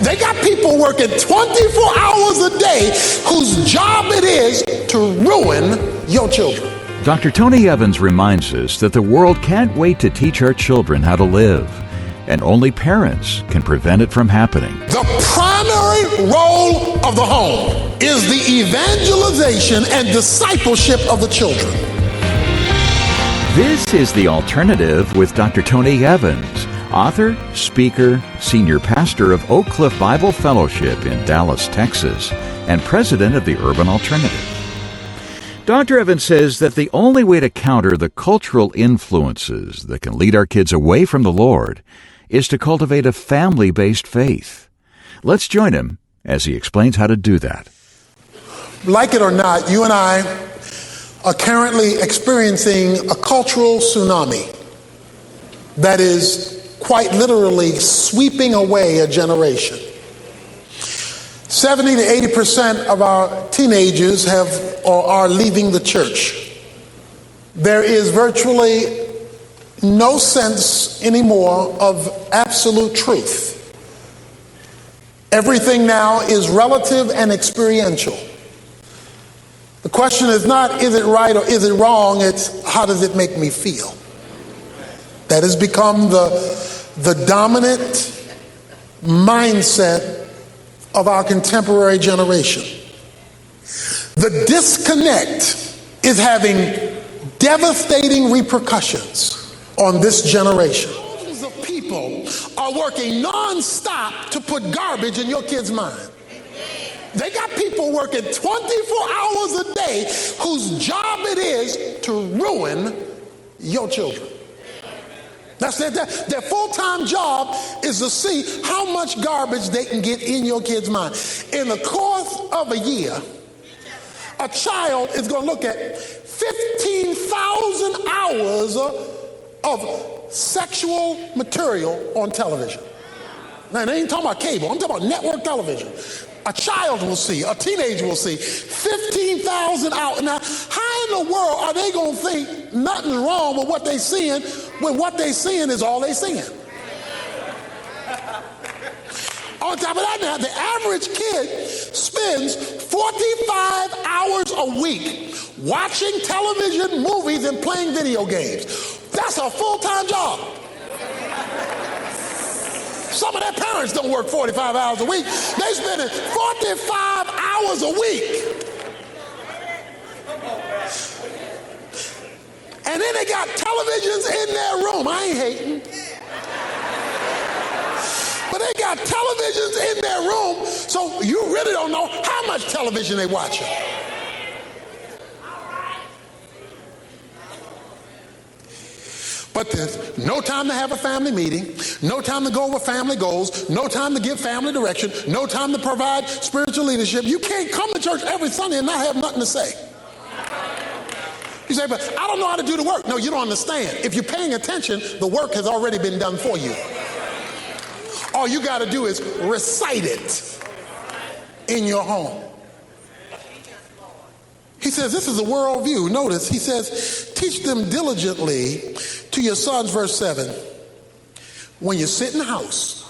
They got people working 24 hours a day whose job it is to ruin your children. Dr. Tony Evans reminds us that the world can't wait to teach our children how to live, and only parents can prevent it from happening. The primary role of the home is the evangelization and discipleship of the children. This is The Alternative with Dr. Tony Evans, author, speaker, senior pastor of Oak Cliff Bible Fellowship in Dallas, Texas, and president of the Urban Alternative. Dr. Evans says that the only way to counter the cultural influences that can lead our kids away from the Lord is to cultivate a family-based faith. Let's join him as he explains how to do that. Like it or not, you and I are currently experiencing a cultural tsunami that is quite literally sweeping away a generation. 70 to 80% of our teenagers have or are leaving the church. There is virtually no sense anymore of absolute truth. Everything now is relative and experiential. The question is not, is it right or is it wrong? It's, how does it make me feel? That has become the dominant mindset of our contemporary generation. The disconnect is having devastating repercussions on this generation. Thousands of people are working non-stop to put garbage in your kid's mind. They got people working 24 hours a day whose job it is to ruin your children. That's their full-time job is to see how much garbage they can get in your kid's mind. In the course of a year, a child is going to look at 15,000 hours of sexual material on television. Now, they ain't talking about cable. I'm talking about network television. A child will see, a teenager will see 15,000 hours. Now, how in the world are they going to think nothing's wrong with what they're seeing when what they're seeing is all they're seeing? On top of that, now, the average kid spends 45 hours a week watching television, movies, and playing video games. That's a full-time job. Some of their parents don't work 45 hours a week. They spend 45 hours a week. And then they got televisions in their room. I ain't hating. But they got televisions in their room, so you really don't know how much television they watching. But there's no time to have a family meeting, no time to go over family goals, no time to give family direction, no time to provide spiritual leadership. You can't come to church every Sunday and not have nothing to say. You say, but I don't know how to do the work. No, you don't understand. If you're paying attention, the work has already been done for you. All you got to do is recite it in your home. He says, this is a worldview. Notice, he says, teach them diligently to your sons, verse 7. When you sit in the house,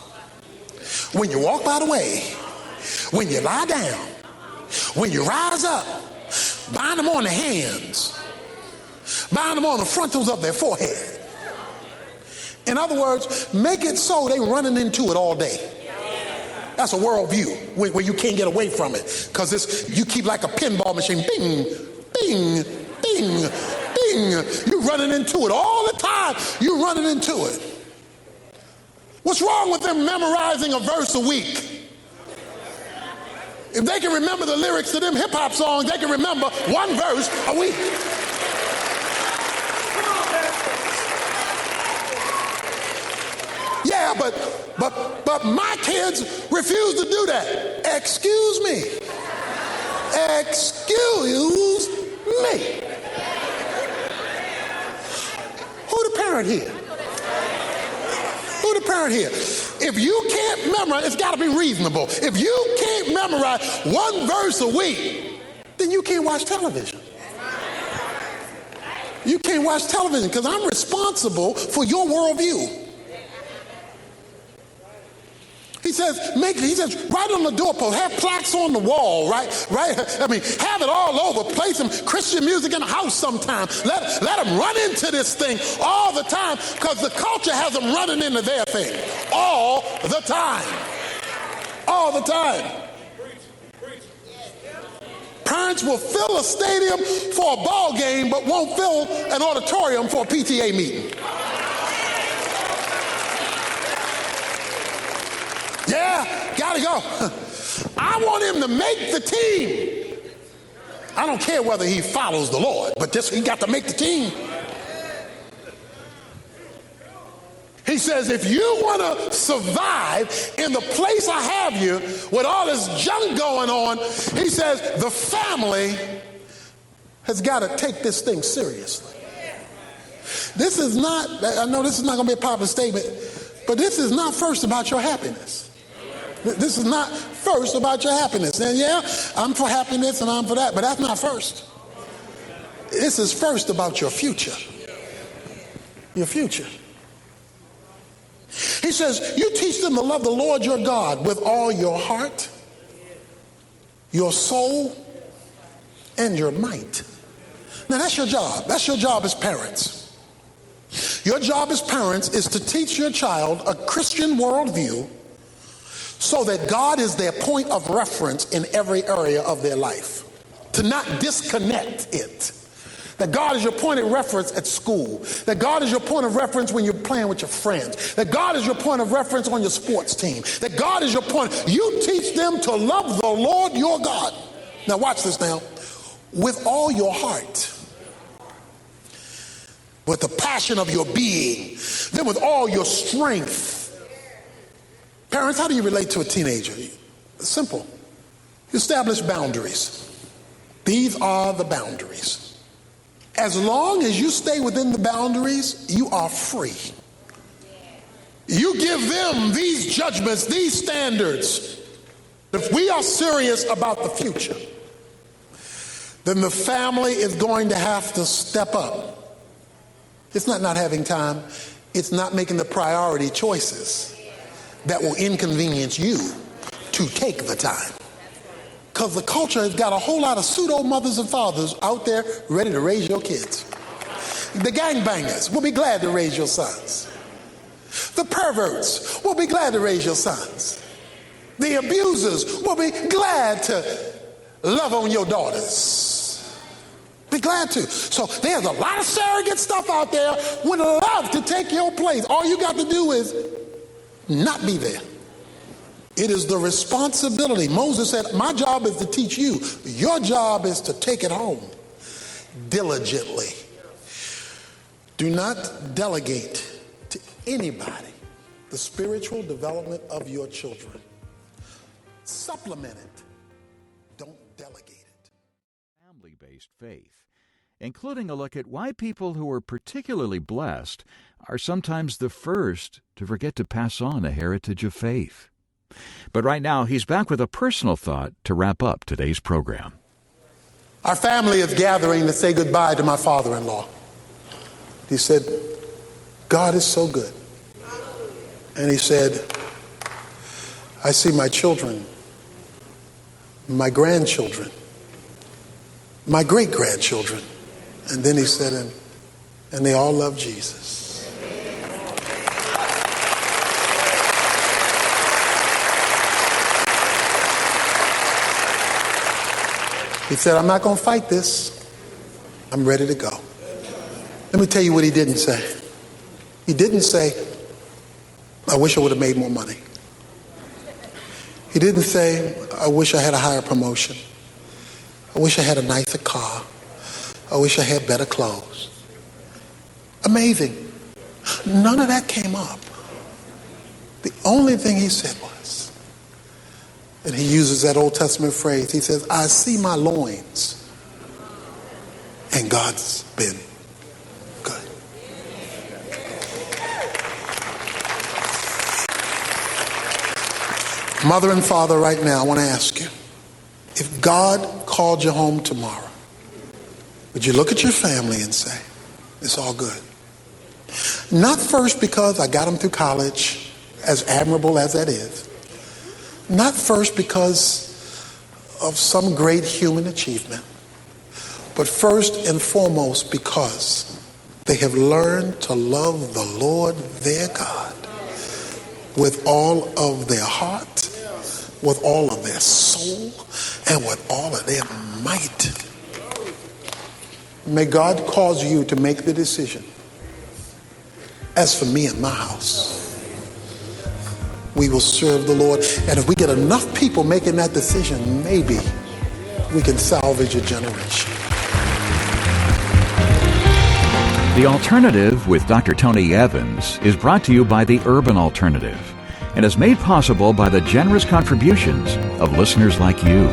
when you walk by the way, when you lie down, when you rise up, bind them on the hands, bind them on the frontals of their forehead. In other words, make it so they running into it all day. That's a worldview where you can't get away from it, because you keep like a pinball machine. Bing, bing, bing, bing. You're running into it all the time. You're running into it. What's wrong with them memorizing a verse a week? If they can remember the lyrics to them hip-hop songs, they can remember one verse a week. Yeah, but my kids refuse to do that. Excuse me. Excuse me. Who the parent here? Who the parent here? If you can't memorize, it's got to be reasonable. If you can't memorize one verse a week, then you can't watch television. You can't watch television because I'm responsible for your worldview. He says, right on the doorpost, have plaques on the wall, right? I mean, have it all over. Play some Christian music in the house sometime. Let them run into this thing all the time, because the culture has them running into their thing all the time. All the time. Parents will fill a stadium for a ball game, but won't fill an auditorium for a PTA meeting. Yeah, gotta go. I want him to make the team. I don't care whether he follows the Lord, but he got to make the team. He says, if you want to survive in the place I have you with all this junk going on, he says, the family has got to take this thing seriously. This is not, I know this is not going to be a popular statement, but this is not first about your happiness. This is not first about your happiness. And yeah, I'm for happiness and I'm for that, but that's not first. This is first about your future. Your future. He says, you teach them to love the Lord your God with all your heart, your soul, and your might. Now that's your job. That's your job as parents. Your job as parents is to teach your child a Christian worldview so that God is their point of reference in every area of their life. To not disconnect it. That God is your point of reference at school. That God is your point of reference when you're playing with your friends. That God is your point of reference on your sports team. That God is your point. You teach them to love the Lord your God. Now watch this now. With all your heart. With the passion of your being. Then with all your strength. Parents, how do you relate to a teenager? It's simple. You establish boundaries. These are the boundaries. As long as you stay within the boundaries, you are free. You give them these judgments, these standards. If we are serious about the future, then the family is going to have to step up. It's not having time. It's not making the priority choices that will inconvenience you to take the time. Because the culture has got a whole lot of pseudo mothers and fathers out there ready to raise your kids. The gangbangers will be glad to raise your sons. The perverts will be glad to raise your sons. The abusers will be glad to love on your daughters. Be glad to. So there's a lot of surrogate stuff out there would love to take your place. All you got to do is not be there. It is the responsibility. Moses said, my job is to teach you. Your job is to take it home diligently. Do not delegate to anybody the spiritual development of your children. Supplement it. Don't delegate it. Family-based faith, including a look at why people who are particularly blessed are sometimes the first to forget to pass on a heritage of faith. But right now, he's back with a personal thought to wrap up today's program. Our family is gathering to say goodbye to my father-in-law. He said, God is so good. And he said, I see my children, my grandchildren, my great-grandchildren. And then he said, and they all love Jesus. He said, I'm not going to fight this. I'm ready to go. Let me tell you what he didn't say. He didn't say, I wish I would have made more money. He didn't say, I wish I had a higher promotion. I wish I had a nicer car. I wish I had better clothes. Amazing. None of that came up. The only thing he said was, and he uses that Old Testament phrase, he says, I see my loins, and God's been good. Mother and father, right now, I want to ask you, if God called you home tomorrow, would you look at your family and say, it's all good? Not first because I got them through college, as admirable as that is, Not first because of some great human achievement, but first and foremost because they have learned to love the Lord their God with all of their heart, with all of their soul, and with all of their might. May God cause you to make the decision. As for me and my house, we will serve the Lord. And if we get enough people making that decision, maybe we can salvage a generation. The Alternative with Dr. Tony Evans is brought to you by the Urban Alternative and is made possible by the generous contributions of listeners like you.